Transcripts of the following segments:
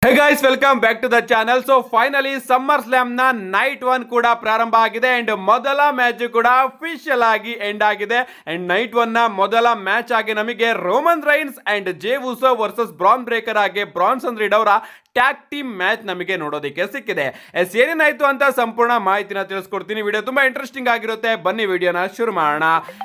Hey guys, welcome back to the channel. So finally Summer Slam ನ night 1 ಕೂಡ ಪ್ರಾರಂಭ ಆಗಿದೆ ಅಂಡ್ ಮೊದಲ ಮ್ಯಾಚ್ ಕೂಡ ಅಫಿಷಿಯಲ್ ಆಗಿ ಎಂಡ್ ಆಗಿದೆ. ಅಂಡ್ ನೈಟ್ 1 ನ ಮೊದಲ ಮ್ಯಾಚ್ ಆಗಿ ನಮಗೆ Roman Reigns and Jey Uso versus Bron Breakker ಆಗಿ ಬ್ರಾನ್ಸನ್ ರೀಡ್ ಅವರ ಟ್ಯಾಗ್ ಟೀಮ್ ಮ್ಯಾಚ್ ನಮಗೆ ನೋಡೋದಕ್ಕೆ ಸಿಕ್ಕಿದೆ. ಏನೇನಾಯ್ತು ಅಂತ ಸಂಪೂರ್ಣ ಮಾಹಿತಿನ ತಿಳಿಸ್ಕೊಡ್ತೀನಿ. ವಿಡಿಯೋ ತುಂಬಾ ಇಂಟ್ರೆಸ್ಟಿಂಗ್ ಆಗಿರುತ್ತೆ. ಬನ್ನಿ ವಿಡಿಯೋನ ಶುರು ಮಾಡೋಣ.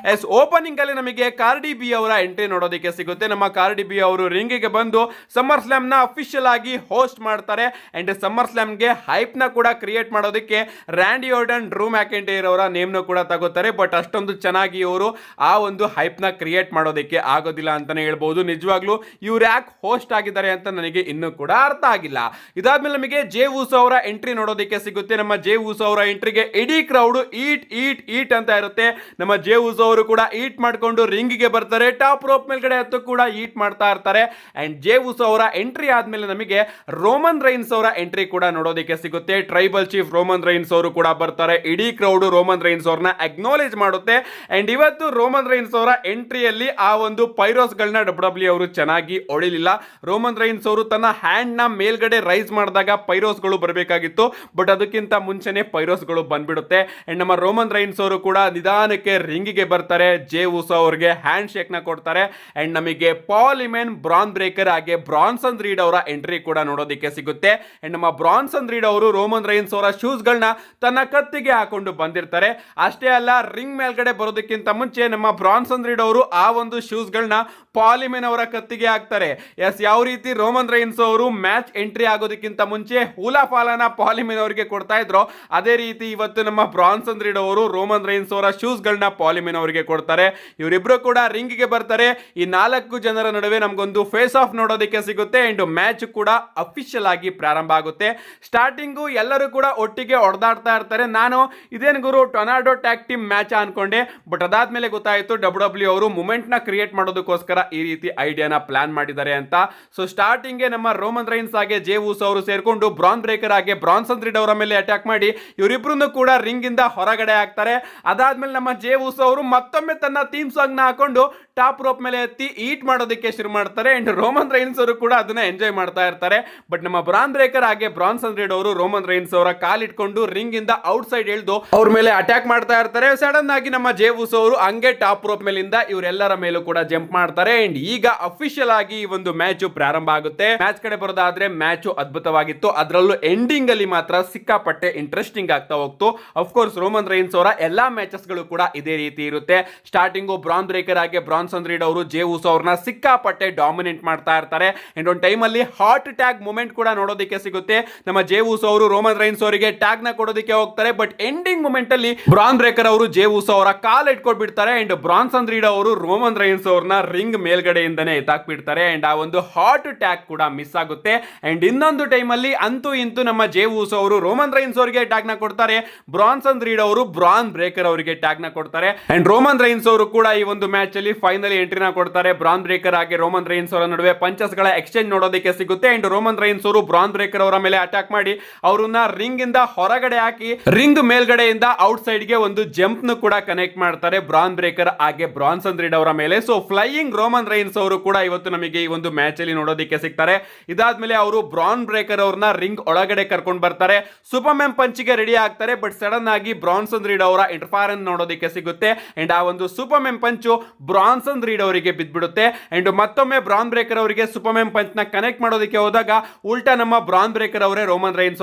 ಓಪನಿಂಗ್ ಅಲ್ಲಿ ನಮಗೆ ಕಾರ್ಡಿ ಬಿ ಅವರ ಎಂಟ್ರಿ ನೋಡೋದಕ್ಕೆ ಸಿಗುತ್ತೆ. ನಮ್ಮ ಕಾರ್ಡಿ ಬಿ ಅವರು ರಿಂಗ್ ಗೆ ಬಂದು ಸಮ್ಮರ್ ಸ್ಲಾಮ್ ನ ಅಫಿಷಿಯಲ್ ಆಗಿ ಹೋಸ್ಟ್ ಮಾಡ್ತಾರೆ. ಅಂಡ್ ಸಮ್ಮರ್ ಸ್ಲಾಮ್ ಗೆ ಹೈಪ್ ನ ಕೂಡ ಕ್ರಿಯೇಟ್ ಮಾಡೋದಕ್ಕೆ ರ್ಯಾಂಡಿ ಆರ್ಟನ್, ಡ್ರೂ ಮ್ಯಾಕೆಂಟೈರ್ ಅವರ ನೇಮ್ ನ ಕೂಡ ತಗೋತಾರೆ. ಬಟ್ ಅಷ್ಟೊಂದು ಚೆನ್ನಾಗಿ ಇವರು ಆ ಒಂದು ಹೈಪ್ ನ ಕ್ರಿಯೇಟ್ ಮಾಡೋದಕ್ಕೆ ಆಗೋದಿಲ್ಲ ಅಂತಾನೆ ಹೇಳ್ಬಹುದು. ನಿಜವಾಗ್ಲೂ ಇವ್ರು ಯಾಕೆ ಹೋಸ್ಟ್ ಆಗಿದ್ದಾರೆ ಅಂತ ನನಗೆ ಇನ್ನೂ ಕೂಡ ಅರ್ಥ ಆಗಿಲ್ಲ. ಇದಾದ್ಮೇಲೆ ನಮಗೆ ಜೇ ಉಸೋ ಅವರ ಎಂಟ್ರಿ ನೋಡೋದಕ್ಕೆ ಸಿಗುತ್ತೆ. ನಮ್ಮ ಜೇ ಉಸೋ ಅವರ ಎಂಟ್ರಿಗೆ ಇಡೀ ಕ್ರೌಡ್ ಈಟ್ ಈಟ್ ಈಟ್ ಅಂತ ಇರುತ್ತೆ. ನಮ್ಮ ಜೇ ಉಸೋ ಅವರು ಕೂಡ ಈಟ್ ಮಾಡ್ಕೊಂಡು ರಿಂಗ್ ಗೆ ಬರ್ತಾರೆ. ಟಾಪ್ ರೋಪ್ ಮೇಲ್ಗಡೆ ಹತ್ತು ಕೂಡ ಈಟ್ ಮಾಡ್ತಾ ಇರ್ತಾರೆ. ಅಂಡ್ ಜೇ ಉಸೋ ಅವರ ಎಂಟ್ರಿ ಆದ್ಮೇಲೆ ನಮಗೆ ರೋಮನ್ ರೈನ್ಸ್ ಅವರ ಎಂಟ್ರಿ ಕೂಡ ನೋಡೋದಕ್ಕೆ ಸಿಗುತ್ತೆ. ಟ್ರೈಬಲ್ ಚೀಫ್ ರೋಮನ್ ರೈನ್ಸ್ ಅವರು ಕೂಡ ಬರ್ತಾರೆ. ಇಡೀ ಕ್ರೌಡ್ ರೋಮನ್ ರೈನ್ಸ್ ಅವ್ರನ್ನ ಅಕ್ನಾಲೇಜ್ ಮಾಡುತ್ತೆ. ಅಂಡ್ ಇವತ್ತು ರೋಮನ್ ರೈನ್ಸ್ ಅವರ ಎಂಟ್ರಿಯಲ್ಲಿ ಆ ಒಂದು ಪೈರೋಸ್ ಗಳನ್ನ ಡಬ್ಲ್ಯೂ ಅವರು ಚೆನ್ನಾಗಿ ಹೊಡಿಲಿಲ್ಲ. ರೋಮನ್ ರೈನ್ಸ್ ಅವರು ತನ್ನ ಹ್ಯಾಂಡ್ ನ ಮೇಲ್ಗಡೆ ರೈಸ್ ಮಾಡಿದಾಗ ಪೈರೋಸ್ ಗಳು ಬರಬೇಕಾಗಿತ್ತು. ಬಟ್ ಅದಕ್ಕಿಂತ ಮುಂಚೆನೆ ಪೈರೋಸ್ ಗಳು ಬಂದ್ಬಿಡುತ್ತೆ. ಅಂಡ್ ನಮ್ಮ ರೋಮನ್ ರೈನ್ಸ್ ಅವರು ಕೂಡ ನಿಧಾನಕ್ಕೆ ರಿಂಗ್ ಗೆ ಬರ್ತಾರೆ. ಜೇ ಉಸೋ ಅವರಿಗೆ ಹ್ಯಾಂಡ್ ಶೇಕ್ ನ ಕೊಡ್ತಾರೆ. ಅಂಡ್ ನಮಗೆ ಪಾಲ್ ಇಮೆನ್, ಬ್ರಾನ್ ಬ್ರೇಕರ್ ಹಾಗೆ ಬ್ರಾನ್ಸನ್ ರೀಡ್ ಅವರ ಎಂಟ್ರಿ ಕೂಡ ನೋಡೋದಕ್ಕೆ ಸಿಗುತ್ತೆ. ಅಂಡ್ ನಮ್ಮ ಬ್ರಾನ್ಸನ್ ರೀಡ್ ಅವರು ರೋಮನ್ ರೈನ್ಸ್ ಅವರ ಶೂಸ್ ಗಳನ್ನ ತನ್ನ ಕತ್ತಿಗೆ ಹಾಕೊಂಡು ಬಂದಿರ್ತಾರೆ. ಅಷ್ಟೇ ಅಲ್ಲ, ರಿಂಗ್ ಮೇಲ್ಗಡೆ ಬರೋದಕ್ಕಿಂತ ಮುಂಚೆ ನಮ್ಮ ಬ್ರಾನ್ಸನ್ ರೀಡ್ ಅವರು ಆ ಒಂದು ಶೂಸ್ ಗಳನ್ನ ಪಾಲಿಮೆನ್ ಅವರ ಕತ್ತಿಗೆ ಹಾಕ್ತಾರೆ. ಎಸ್, ಯಾವ ರೀತಿ ರೋಮನ್ ರೈನ್ಸ್ ಅವರು ಮ್ಯಾಚ್ ಎಂಟ್ರಿ ಆಗೋದಕ್ಕಿಂತ ಮುಂಚೆ ಹೂಲಾ ಫಾಲನ ಪಾಲಿಮೆನ್ ಅವರಿಗೆ ಕೊಡ್ತಾ ಇದ್ರು, ಅದೇ ರೀತಿ ಇವತ್ತು ನಮ್ಮ ಬ್ರಾನ್ಸನ್ ರೀಡ್ ಅವರು ರೋಮನ್ ರೈನ್ಸ್ ಅವರ ಶೂಸ್ ಗಳನ್ನ ಪಾಲಿಮೆನ್ ಅವರಿಗೆ ಕೊಡ್ತಾರೆ. ಇವರಿಬ್ರು ಕೂಡ ರಿಂಗ್ ಗೆ ಬರ್ತಾರೆ. ಈ 4 ಜನರ ನಡುವೆ ನಮಗೊಂದು ಫೇಸ್ ಆಫ್ ನೋಡೋದಕ್ಕೆ ಸಿಗುತ್ತೆ. ಅಂಡ್ ಮ್ಯಾಚ್ ಕೂಡ ಅಫಿಷಿಯಲ್ ಆಗಿ ಪ್ರಾರಂಭ ಆಗುತ್ತೆ. ಸ್ಟಾರ್ಟಿಂಗು ಎಲ್ಲರೂ ಕೂಡ ಒಟ್ಟಿಗೆ ಹೊಡೆದಾಡ್ತಾ ಇರ್ತಾರೆ. ನಾನು ಇದೇನು ಗುರು ಟೊರ್ನಾಡೋ ಟ್ಯಾಗ್ ಟೀಮ್ ಮ್ಯಾಚ್ ಅನ್ಕೊಂಡೆ. ಬಟ್ ಅದಾದ್ಮೇಲೆ ಗೊತ್ತಾಯಿತು ಡಬ್ಲ್ಯೂ ಅವರು ಮೂಮೆಂಟ್ ನ ಕ್ರಿಯೇಟ್ ಮಾಡೋದಕ್ಕೋಸ್ಕರ ಈ ರೀತಿ ಐಡಿಯಾನ ಪ್ಲಾನ್ ಮಾಡಿದ್ದಾರೆ ಅಂತ. ಸೊ ಸ್ಟಾರ್ಟಿಂಗ್ ನಮ್ಮ ರೋಮನ್ ರೈನ್ಸ್ ಹಾಗೆ ಜೇ ಉಸೋ ಅವರು ಸೇರ್ಕೊಂಡು ಬ್ರಾನ್ ಬ್ರೇಕರ್ ಹಾಗೆ ಬ್ರಾನ್ಸನ್ ರೀಡ್ ಅವರ ಮೇಲೆ ಅಟ್ಯಾಕ್ ಮಾಡಿ ಇವರಿಬ್ರು ಕೂಡ ರಿಂಗ್ ಇಂದ ಹೊರಗಡೆ ಆಗ್ತಾರೆ. ಅದಾದ್ಮೇಲೆ ನಮ್ಮ ಜೇ ಉಸೋ ಅವರು ಮತ್ತೊಮ್ಮೆ ತನ್ನ ಥೀಮ್ ಸಾಂಗ್ ನ ಹಾಕೊಂಡು ಟಾಪ್ ರೋಪ್ ಮೇಲೆ ಎತ್ತಿ ಈಟ್ ಮಾಡೋದಕ್ಕೆ ಶುರು ಮಾಡ್ತಾರೆ. ಅಂಡ್ ರೋಮನ್ ರೈನ್ಸ್ ಅವರು ಕೂಡ ಅದನ್ನ ಎಂಜಾಯ್ ಮಾಡ್ತಾ ಇರ್ತಾರೆ. ಬಟ್ ನಮ್ಮ ಬ್ರಾನ್ ಬ್ರೇಕರ್ ಹಾಗೆ ಬ್ರಾನ್ಸನ್ ರೀಡ್ ಅವರು ರೋಮನ್ ರೈನ್ಸ್ ಅವರ ಕಾಲಿಟ್ಕೊಂಡು ರಿಂಗ್ ಇಂದ ಔಟ್ ಸೈಡ್ ಎಳ್ದು ಅವ್ರ ಮೇಲೆ ಅಟ್ಯಾಕ್ ಮಾಡ್ತಾ ಇರ್ತಾರೆ. ಸಡನ್ ಆಗಿ ನಮ್ಮ ಜೇ ಉಸೋ ಅವರು ಹಂಗೆ ಟಾಪ್ ರೋಪ್ ಮೇಲಿಂದ ಇವರೆಲ್ಲರ ಮೇಲೂ ಕೂಡ ಜಂಪ್ ಮಾಡ್ತಾರೆ. ಅಂಡ್ ಈಗ ಅಫಿಷಿಯಲ್ ಆಗಿ ಈ ಒಂದು ಮ್ಯಾಚ್ ಪ್ರಾರಂಭ ಆಗುತ್ತೆ. ಮ್ಯಾಚ್ ಕಡೆ ಬರೋದಾದ್ರೆ ಮ್ಯಾಚ್ ಅದ್ಭುತವಾಗಿತ್ತು. ಅದರಲ್ಲೂ ಎಂಡಿಂಗ್ ಅಲ್ಲಿ ಮಾತ್ರ ಸಿಕ್ಕಾಪಟ್ಟೆ ಇಂಟ್ರೆಸ್ಟಿಂಗ್ ಆಗ್ತಾ ಹೋಗ್ತು. ಅಫ್ಕೋರ್ಸ್ ರೋಮನ್ ರೈನ್ಸ್ ಅವರ ಎಲ್ಲಾ ಮ್ಯಾಚಸ್ ಗಳು ಕೂಡ ಇದೇ ರೀತಿ ಇರುತ್ತೆ. ಸ್ಟಾರ್ಟಿಂಗು ಬ್ರಾನ್ ಬ್ರೇಕರ್ ಹಾಗೆ ಬ್ರಾನ್ಸನ್ ರೀಡ್ ಅವರು ಜೇ ಉಸೋ ಅವ್ರನ್ನ ಸಿಕ್ಕಾಪಟ್ಟೆ ಡಾಮಿನೇಟ್ ಮಾಡ್ತಾ ಇರ್ತಾರೆ. ಅಂಡ್ ಒಂದು ಟೈಮ್ ಅಲ್ಲಿ ಹಾಟ್ ಟ್ಯಾಗ್ ಮೂಮೆಂಟ್ ಕೂಡ ನೋಡೋದಕ್ಕೆ ಸಿಗುತ್ತೆ. ನಮ್ಮ ಜೇ ಉಸೋ ಅವರು ರೋಮನ್ ರೈನ್ಸ್ ಅವರಿಗೆ ಟ್ಯಾಗ್ ನ ಕೊಡೋದಕ್ಕೆ ಹೋಗ್ತಾರೆ. ಬಟ್ ಎಂಡಿಂಗ್ ಮೂಮೆಂಟ್ ಅಲ್ಲಿ ಬ್ರಾನ್ ಬ್ರೇಕರ್ ಅವರು ಜೇ ಉಸೋ ಅವರ ಕಾಲ್ ಇಟ್ಕೊಂಡು ಬಿಡ್ತಾರೆ. ಅಂಡ್ ಬ್ರಾನ್ಸನ್ ರೀಡ್ ಅವರು ರೋಮನ್ ರೈನ್ಸ್ ಅವ್ರನ್ನ ರಿಂಗ್ ಮೇಲ್ಗಡೆಯಿಂದನೇ ಎತ್ತಾಕ್ಬಿಡ್ತಾರೆ. ಅಂಡ್ ಆ ಒಂದು ಹಾಟ್ ಟ್ಯಾಗ್ ಕೂಡ ಮಿಸ್ ಆಗುತ್ತೆ. ಅಂಡ್ ಇನ್ನೊಂದು ಟೈಮ್ ಅಲ್ಲಿ ಅಂತೂ ಇಂತೂ ನಮ್ಮ ಜೇ ಉಸೋ ಅವರು ರೋಮನ್ ರೈನ್ಸ್ ಅವರಿಗೆ ಟ್ಯಾಗ್ ನ ಕೊಡ್ತಾರೆ. ಬ್ರಾನ್ಸನ್ ರೀಡ್ ಅವರು ಬ್ರಾನ್ ಬ್ರೇಕರ್ ಅವರಿಗೆ ಟ್ಯಾಗ್ ನ ಕೊಡ್ತಾರೆ. ಅಂಡ್ ರೋಮನ್ ರೈನ್ಸ್ ಅವರು ಕೂಡ ಈ ಒಂದು ಮ್ಯಾಚ್ ಅಲ್ಲಿ ಫೈನಲಿ ಎಂಟ್ರಿನ ಕೊಡ್ತಾರೆ. ಬ್ರಾನ್ ಬ್ರೇಕರ್ ಹಾಗೆ ರೋಮನ್ ರೈನ್ಸ್ ಅವರ ನಡುವೆ ಪಂಚಸ್ ಗಳ ಎಕ್ಸ್ಚೇಂಜ್ ನೋಡೋದಕ್ಕೆ ಸಿಗುತ್ತೆ. ಅಂಡ್ ರೋಮನ್ ರೈನ್ಸ್ ಅವರು ಬ್ರಾನ್ ಬ್ರೇಕರ್ ಅವರ ಮೇಲೆ ಅಟ್ಯಾಕ್ ಮಾಡಿ ಅವರನ್ನ ರಿಂಗ್ ಇಂದ ಹೊರಗಡೆ ಹಾಕಿ ರಿಂಗ್ ಮೇಲ್ಗಡೆಯಿಂದ ಔಟ್ ಸೈಡ್ ಗೆ ಒಂದು ಜಂಪ್ ನು ಕೂಡ ಕನೆಕ್ಟ್ ಮಾಡ್ತಾರೆ ಬ್ರಾನ್ ಬ್ರೇಕರ್ ಹಾಗೆ ಬ್ರಾನ್ಸನ್ ರೀಡ್ ಅವರ ಮೇಲೆ. ಸೊ ಫ್ಲೈಯಿಂಗ್ ರೋಮನ್ ರೈನ್ಸ್ ಅವರು ಕೂಡ ಇವತ್ತು ನಮಗೆ ಈ ಒಂದು ಮ್ಯಾಚ್ ಅಲ್ಲಿ ನೋಡೋದಕ್ಕೆ ಸಿಗ್ತಾರೆ. ಇದಾದ್ಮೇಲೆ ಅವರು ಬ್ರಾನ್ ಬ್ರೇಕರ್ ಅವ್ರನ್ನ ರಿಂಗ್ ಒಳಗಡೆ ಕರ್ಕೊಂಡು ಬರ್ತಾರೆ. ಸೂಪರ್ಮ್ಯಾನ್ ಪಂಚ್ ಗೆ ರೆಡಿ ಆಗ್ತಾರೆ. ಬಟ್ ಸಡನ್ ಆಗಿ ಬ್ರಾನ್ಸನ್ ರೀಡ್ ಅವರ ಇಂಟರ್ಫರೆನ್ಸ್ ನೋಡೋದಕ್ಕೆ ಸಿಗುತ್ತೆ. ಅಂಡ್ ಆ ಒಂದು ಸೂಪರ್ಮ್ಯಾನ್ ಪಂಚ್ ಬ್ರಾನ್ಸನ್ ರೀಡ್ ಅವರಿಗೆ ಬಿದ್ಬಿಡುತ್ತೆ. ಅಂಡ್ ಮತ್ತೊಮ್ಮೆ ಬ್ರಾನ್ ಬ್ರೇಕರ್ ಅವರಿಗೆ ಸೂಪರ್ಮ್ಯಾನ್ ಪಂಚ್ ನ ಕನೆಕ್ಟ್ ಮಾಡೋದಕ್ಕೆ ಹೋದಾಗ ಉಲ್ಟಾ ನಮ್ಮ ಬ್ರಾನ್ ಬ್ರೇಕರ್ ಅವರೇ ರೋಮನ್ ರೈನ್ಸ್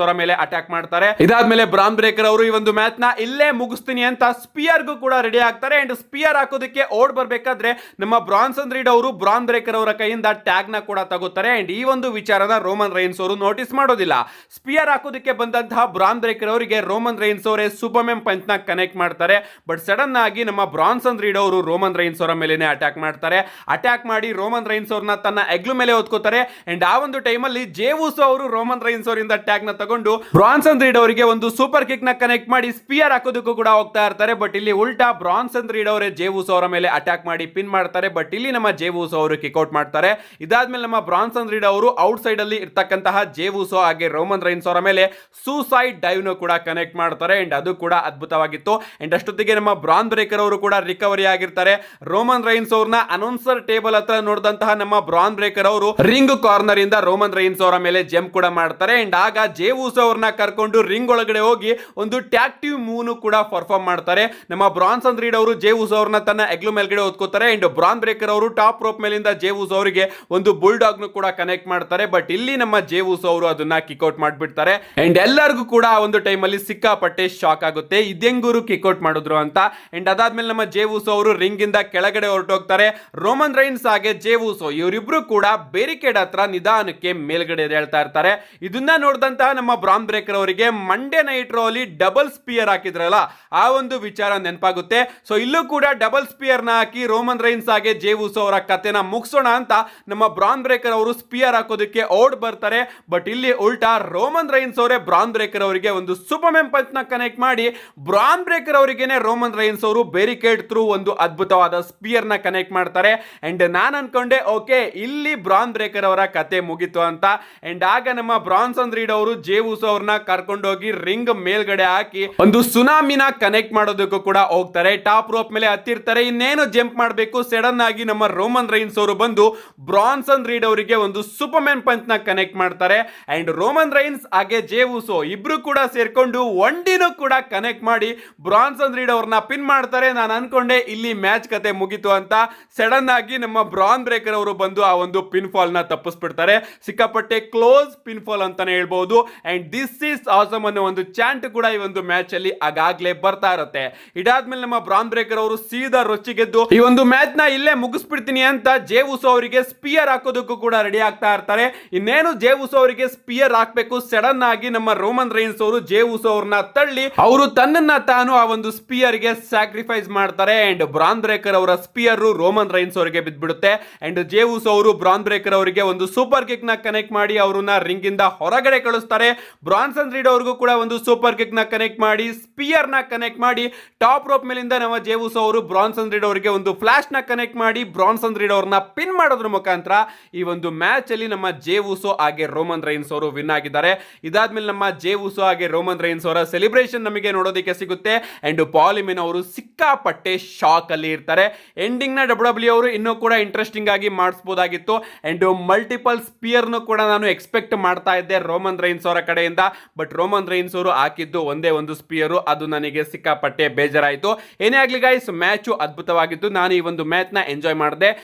ಅವರ ಮೇಲೆ ಅಟ್ಯಾಕ್ ಮಾಡ್ತಾರೆ. ಇದಾದ್ಮೇಲೆ ಬ್ರಾನ್ ಬ್ರೇಕರ್ ಅವರು ಈ ಒಂದು ಮ್ಯಾಚ್ ನ ಇಲ್ಲೇ ಮುಗಿಸ್ತೀನಿ ಅಂತ ಸ್ಪಿಯರ್ ಗೂ ಕೂಡ ರೆಡಿ ಆಗ್ತಾರೆ. ಅಂಡ್ ಸ್ಪಿಯರ್ ಹಾಕೋದಕ್ಕೆ ಓಡ್ ಬರ್ಬೇಕಾದ್ರೆ ನಮ್ಮ ಬ್ರಾನ್ಸನ್ ರೀಡ್ ಅವರು ಬ್ರಾನ್ ಬ್ರೇಕರ್ ಅವರ ಕೈಯಿಂದ ಟ್ಯಾಗ್ ನ ಕೂಡ ತಗೋತಾರೆ. ಅಂಡ್ ಈ ಒಂದು ವಿಚಾರನ ರೋಮನ್ ರೈನ್ಸ್ ಅವರು ನೋಟಿಸ್ ಮಾಡೋದಿಲ್ಲ. ಸ್ಪಿಯರ್ ಹಾಕೋದಕ್ಕೆ ಬಂದಂತಹ ಬ್ರಾನ್ ಬ್ರೇಕರ್ ಅವರಿಗೆ ರೋಮನ್ ರೈನ್ಸ್ ಅವರೇ ಸೂಪರ್ಮ್ಯಾನ್ ಪಂಚ್ ನ ಕನೆಕ್ಟ್ ಮಾಡ್ತಾರೆ. ಬಟ್ ಸಡನ್ ಆಗಿ ನಮ್ಮ ಬ್ರಾನ್ಸನ್ ರೀಡ್ ಅವರು ರೋಮನ್ ರೈನ್ಸ್ ಅವರ ಮೇಲೆ ಅಟ್ಯಾಕ್ ಮಾಡ್ತಾರೆ. ಅಟ್ಯಾಕ್ ಮಾಡಿ ರೋಮನ್ ರೈನ್ಸ್ ಅವ್ರನ್ನ ತನ್ನ ಎಗ್ಲು ಮೇಲೆ ಹೊತ್ಕೋತಾರೆ. ಅಂಡ್ ಆ ಒಂದು ಟೈಮ್ ಅಲ್ಲಿ ಜೇ ಉಸೋ ಅವರು ರೋಮನ್ ರೈನ್ಸ್ ಅವರಿಂದ ಟ್ಯಾಗ್ ನ ತಗೊಂಡು ಬ್ರಾನ್ಸನ್ ರೀಡ್ ಅವರಿಗೆ ಒಂದು ಸೂಪರ್ ಕಿಕ್ ನ ಕನೆಕ್ಟ್ ಮಾಡಿ ಸ್ಪಿಯರ್ ಹಾಕೋದಕ್ಕೂ ಕೂಡ ಹೋಗ್ತಾ ಇರ್ತಾರೆ. ಬಟ್ ಇಲ್ಲಿ ಉಲ್ಟಾ ಬ್ರಾನ್ಸನ್ ರೀಡ್ ಅವರೇ ಜೇ ಉಸೋ ಅವರ ಮೇಲೆ ಅಟ್ಯಾಕ್ ಮಾಡಿ ಪಿನ್ ಮಾಡ್ತಾರೆ. ಬಟ್ ಇಲ್ಲಿ ನಮ್ಮ ಜೇ ಉಸೋ ಅವರು ಕಿಕ್ಔಟ್ ಮಾಡ್ತಾರೆ. ಇದಾದ್ಮೇಲೆ ನಮ್ಮ ಬ್ರಾನ್ಸನ್ ರೀಡ್ ಅವರು ಔಟ್ ಸೈಡ್ ಅಲ್ಲಿ ಇರ್ತಕ್ಕಂತಹ ಜೇ ಉಸೋ ಹಾಗೆ ರೋಮನ್ ರೈನ್ಸ್ ಅವರ ಮೇಲೆ ಸೂಸೈಡ್ ಡೈವ್ ನು ಕೂಡ ಕನೆಕ್ಟ್ ಮಾಡ್ತಾರೆ. ಅಂಡ್ ಅದು ಕೂಡ ಅದ್ಭುತವಾಗಿತ್ತು. ಅಂಡ್ ಅಷ್ಟೊತ್ತಿಗೆ ನಮ್ಮ ಬ್ರಾನ್ ಬ್ರೇಕರ್ ಅವರು ಕೂಡ ರಿಕವರಿ ಆಗಿರ್ತಾರೆ. ರೋಮನ್ ರೈನ್ಸ್ ರೈನ್ಸ್ ಅವ್ರನ್ನ ಅನೌನ್ಸರ್ ಟೇಬಲ್ ಹತ್ರ ನೋಡಿದಂತಹ ನಮ್ಮ ಬ್ರಾನ್ ಬ್ರೇಕರ್ ಅವರು ರಿಂಗ್ ಕಾರ್ನರ್ ಇಂದ ರೋಮನ್ ರೈನ್ಸ್ ಅವರ ಮೇಲೆ ಜಂಪ್ ಕೂಡ ಮಾಡ್ತಾರೆ. ಅಂಡ್ ಆಗ ಜೇ ಉಸೋ ಅವ್ರನ್ನ ಕರ್ಕೊಂಡು ರಿಂಗ್ ಒಳಗಡೆ ಹೋಗಿ ಒಂದು ಟ್ಯಾಕ್ಟಿವ್ ಮೂವ್ ಕೂಡ ಪರ್ಫಾರ್ಮ್ ಮಾಡ್ತಾರೆ. ನಮ್ಮ ಬ್ರಾನ್ಸನ್ ರೀಡ್ ಅವರು ಜೇ ಉಸೋ ಅವ್ರನ್ನ ತನ್ನ ಎಗ್ಲು ಮೇಲ್ಗಡೆ ಓದ್ಕೋತಾರೆ. ಅಂಡ್ ಬ್ರಾನ್ ಬ್ರೇಕರ್ ಅವರು ಟಾಪ್ ರೋಪ್ ಮೇಲಿಂದ ಜೇ ಉಸೋ ಅವರಿಗೆ ಒಂದು ಬುಲ್ಡಾಗ್ ಕೂಡ ಕನೆಕ್ಟ್ ಮಾಡ್ತಾರೆ. ಬಟ್ ಇಲ್ಲಿ ನಮ್ಮ ಜೇ ಉಸೋ ಅವರು ಅದನ್ನ ಕಿಕ್ಔಟ್ ಮಾಡ್ಬಿಡ್ತಾರೆ. ಅಂಡ್ ಎಲ್ಲರಿಗೂ ಕೂಡ ಒಂದು ಟೈಮ್ ಅಲ್ಲಿ ಸಿಕ್ಕಾಪಟ್ಟೆ ಶಾಕ್ ಆಗುತ್ತೆ, ಇದೆಂಗೂರು ಕಿಕ್ಔಟ್ ಮಾಡಿದ್ರು ಅಂತ. ಅಂಡ್ ಅದಾದ್ಮೇಲೆ ನಮ್ಮ ಜೇ ಉಸೋ ಅವರು ರಿಂಗ್ ಇಂದ ಕೆಳಗಡೆ ಹೊರಟೋಗ್ತಾರೆ. ರೋಮನ್ ರೈನ್ಸ್ ಹಾಗೆ ಜೇ ಉಸೋ ಇವರಿಬ್ರು ಕೂಡ ಬೇರಿಕೇಡ್ ಹತ್ರ ನಿಧಾನಕ್ಕೆ ಮೇಲ್ಗಡೆ ಹೇಳ್ತಾ ಇರ್ತಾರೆ. ಇದನ್ನ ನೋಡಿದಂತಹ ನಮ್ಮ ಬ್ರಾನ್ ಬ್ರೇಕರ್ ಅವರಿಗೆ ಮಂಡೇ ನೈಟ್ ರೋ ಅಲ್ಲಿ ಡಬಲ್ ಸ್ಪಿಯರ್ ಹಾಕಿದ್ರಲ್ಲ ಆ ಒಂದು ವಿಚಾರ ನೆನಪಾಗುತ್ತೆ. ಸೊ ಇಲ್ಲೂ ಕೂಡ ಡಬಲ್ ಸ್ಪಿಯರ್ ನ ಹಾಕಿ ರೋಮನ್ ರೈನ್ಸ್ ಹಾಗೆ ಜೇ ಉಸೋ ಅವರ ಕತೆನ ಮುಗಿಸೋಣ ಅಂತ ನಮ್ಮ ಬ್ರಾನ್ ಬ್ರೇಕರ್ ಅವರು ಸ್ಪಿಯರ್ ಹಾಕೋದಕ್ಕೆ ಓಡ್ ಬರ್ತಾರೆ. ಬಟ್ ಇಲ್ಲಿ ಉಲ್ಟಾ ರೋಮನ್ ರೈನ್ಸ್ ಅವರೇ ಬ್ರಾನ್ ಬ್ರೇಕರ್ ಅವರಿಗೆ ಒಂದು ಸೂಪರ್ಮನ್ ಪಂಚ್ ನ ಕನೆಕ್ಟ್ ಮಾಡಿ ಬ್ರಾನ್ ಬ್ರೇಕರ್ ಅವರಿಗೆನೆ ರೋಮನ್ ರೈನ್ಸ್ ಅವರು ಬೇರಿಕೇಡ್ ಥ್ರೂ ಒಂದು ಅದ್ಭುತವಾದ ಸ್ಪಿಯರ್ ನ ಕನೆಕ್ಟ್ ಮಾಡ್ತಾರೆ. ಅಂಡ್ ನಾನು ಅನ್ಕೊಂಡೆ ಓಕೆ ಇಲ್ಲಿ ಬ್ರಾನ್ ಬ್ರೇಕರ್ ಅವರ ಕತೆ ಮುಗಿತು ಅಂತ. ಅಂಡ್ ಆಗ ನಮ್ಮ ಬ್ರಾನ್ಸನ್ ರೀಡ್ ಅವರು ಜೇ ಉಸೋ ಅವ್ರನ್ನ ಕರ್ಕೊಂಡೋಗಿ ರಿಂಗ್ ಮೇಲ್ಗಡೆ ಹಾಕಿ ಒಂದು ಸುನಾಮಿನ ಕನೆಕ್ಟ್ ಮಾಡೋದಕ್ಕೂ ಕೂಡ ಹೋಗ್ತಾರೆ. ಟಾಪ್ ರೋಪ್ ಮೇಲೆ ಹತ್ತಿರ್ತಾರೆ, ಇನ್ನೇನು ಜಂಪ್ ಮಾಡಬೇಕು, ಸಡನ್ ಆಗಿ ನಮ್ಮ ರೋಮನ್ ರೈನ್ಸ್ ಅವರು ಬಂದು ಬ್ರಾನ್ಸನ್ ರೀಡ್ ಅವರಿಗೆ ಒಂದು ಸೂಪರ್ಮನ್ ಪಂಚ್ ನ ಕನೆಕ್ಟ್ ಮಾಡ್ತಾರೆ. ಅಂಡ್ ರೋಮನ್ ರೈನ್ಸ್ ಹಾಗೆ ಜೇ ಉಸೋ ಇಬ್ರು ಕೂಡ ಸೇರ್ಕೊಂಡು ಒಂಡಿನೂ ಕೂಡ ಕನೆಕ್ಟ್ ಮಾಡಿ ಬ್ರಾನ್ಸನ್ ರೀಡ್ ಅವ್ರನ್ನ ಪಿನ್ ಮಾಡ್ತಾರೆ. ನಾನು ಅನ್ಕೊಂಡೆ ಇಲ್ಲಿ ಮ್ಯಾಚ್ ಕತೆ ಮುಗಿತು ಅಂತ. ಸಡನ್ ಆಗಿ ನಮ್ಮ ಬ್ರಾನ್ ಬ್ರೇಕರ್ ಅವರು ಬಂದು ಆ ಒಂದು ಪಿನ್ ಫಾಲ್ ನ ತಪ್ಪಿಸ್ಬಿಡ್ತಾರೆ. ಸಿಕ್ಕಾಪಟ್ಟೆ ಕ್ಲೋಸ್ ಪಿನ್ ಫಾಲ್ ಅಂತಾನೆ ಹೇಳ್ಬಹುದು. ಅಂಡ್ ದಿಸ್ ಈಸ್ ಆಸಮ್ ಅನ್ನೋ ಒಂದು ಚಾಂಟ್ ಕೂಡ ಈ ಒಂದು ಮ್ಯಾಚ್ ಅಲ್ಲಿ ಆಗಾಗ್ಲೇ ಬರ್ತಾ ಇರುತ್ತೆ. ಇದಾದ್ಮೇಲೆ ನಮ್ಮ ಬ್ರಾನ್ ಬ್ರೇಕರ್ ಅವರು ಸೀದಾ ರೊಚ್ಚಿಗೆದ್ದು ಈ ಒಂದು ಮ್ಯಾಚ್ ನ ಇಲ್ಲೇ ಮುಗಿಸ್ಬಿಡ್ತೀನಿ ಅಂತ ಜೇ ಉಸೋ ಅವರಿಗೆ ಸ್ಪಿಯರ್ ಹಾಕೋದಕ್ಕೂ ಕೂಡ ರೆಡಿ ಆಗ್ತಾ ಇರ್ತಾರೆ. ಇನ್ನೇನು ಜೇ ಉಸೋ ಅವರಿಗೆ ಸ್ಪಿಯರ್ ಹಾಕ್ಬೇಕು, ಸಡನ್ ಆಗಿ ನಮ್ಮ ರೋಮನ್ ರೈನ್ಸ್ ಅವರು ಜೇ ಉಸೋ ಅವ್ರನ್ನ ತಳ್ಳಿ ಅವರು ತನ್ನನ್ನ ತಾನು ಆ ಒಂದು ಸ್ಪಿಯರ್ ಗೆ ಸ್ಯಾಕ್ರಿಫೈಸ್ ಮಾಡ್ತಾರೆ. ಅಂಡ್ ಬ್ರಾನ್ ಬ್ರೇಕರ್ ಅವರ ಸ್ಪಿಯರ್ ರೋಮನ್ ರೈನ್ಸ್ ಅವರಿಗೆ ಬಿದ್ಬಿಡುತ್ತೆ. ಅಂಡ್ ಜೇ ಉಸೋ ಅವರು ಬ್ರಾನ್ ಬ್ರೇಕರ್ ಅವರಿಗೆ ಒಂದು ಸೂಪರ್ ಕಿಕ್ ನ ಕನೆಕ್ಟ್ ಮಾಡಿ ಅವರನ್ನ ರಿಂಗ್ ಇಂದ ಹೊರಗಡೆ ಕಳಿಸ್ತಾರೆ. ಬ್ರಾನ್ಸನ್ ರೀಡ್ ಅವ್ರಿಗೂ ಕೂಡ ಒಂದು ಸೂಪರ್ ಕಿಕ್ ನ ಕನೆಕ್ಟ್ ಮಾಡಿ ಸ್ಪಿಯರ್ ನ ಕನೆಕ್ಟ್ ಮಾಡಿ ಟಾಪ್ ರೋಪ್ ಮೇಲಿಂದ ನಮ್ಮ ಜೇ ಉಸೋ ಅವರು ಬ್ರಾನ್ಸನ್ ರೀಡ್ ಅವರಿಗೆ ಒಂದು ಫ್ಲಾಶ್ ನ ಕನೆಕ್ಟ್ ಮಾಡಿ ಬ್ರಾನ್ಸನ್ ರೀಡ್ ಅವ್ರನ್ನ ಪಿನ್ ಮಾಡೋದ್ರ ಮುಖಾಂತರ ಈ ಒಂದು ಮ್ಯಾಚ್ ಅಲ್ಲಿ ನಮ್ಮ ಜೇ ಉಸೋ ಹಾಗೆ ರೋಮನ್ ರೈನ್ಸ್ ಅವರು ವಿನ್ ಆಗಿದ್ದಾರೆ. ಇದಾದ್ಮೇಲೆ ನಮ್ಮ ಜೇ ಉಸೋ ಹಾಗೆ ರೋಮನ್ ರೈನ್ಸ್ ಅವರ ಸೆಲೆಬ್ರೇಷನ್ ನಮಗೆ ನೋಡೋದಕ್ಕೆ ಸಿಗುತ್ತೆ. ಅಂಡ್ ಪಾಲಿಮಿನ್ ಅವರು ಸಿಕ್ಕಾಪಟ್ಟೆ ಶಾಕ್ ಅಲ್ಲಿ ಇರ್ತಾರೆ. ಎಂಡಿಂಗ್ ನ ಡಬ್ಲ್ಯೂ ಅವರು ಇನ್ನೂ ಕೂಡ ಇಂಟ್ರೆಸ್ಟಿಂಗ್ ಆಗಿ ಮಾಡಿಸಬಹುದಾಗಿತ್ತು. ಅಂಡ್ ಮಲ್ಟಿಪಲ್ ಸ್ಪಿಯರ್ ಕೂಡ ನಾನು ಎಕ್ಸ್ಪೆಕ್ಟ್ ಮಾಡ್ತಾ ಇದ್ದೆ ರೋಮನ್ ರೈನ್ಸ್ ಅವರ ಕಡೆಯಿಂದ. ಬಟ್ ರೋಮನ್ ರೈನ್ಸ್ ಅವರು ಹಾಕಿದ್ದು ಒಂದೇ ಒಂದು ಸ್ಪಿಯರ್, ಅದು ನನಗೆ ಸಿಕ್ಕಾಪಟ್ಟೆ ಬೇಜಾರಾಯಿತು. ಏನೇ ಆಗ್ಲಿ ಗೈಸ್, ಮ್ಯಾಚ್ ಅದ್ಭುತವಾಗಿತ್ತು. ನಾನು ಈ ಒಂದು ಮ್ಯಾಚ್ ನ ಎಂಜಾಯ್ ಮಾಡಿದೆ.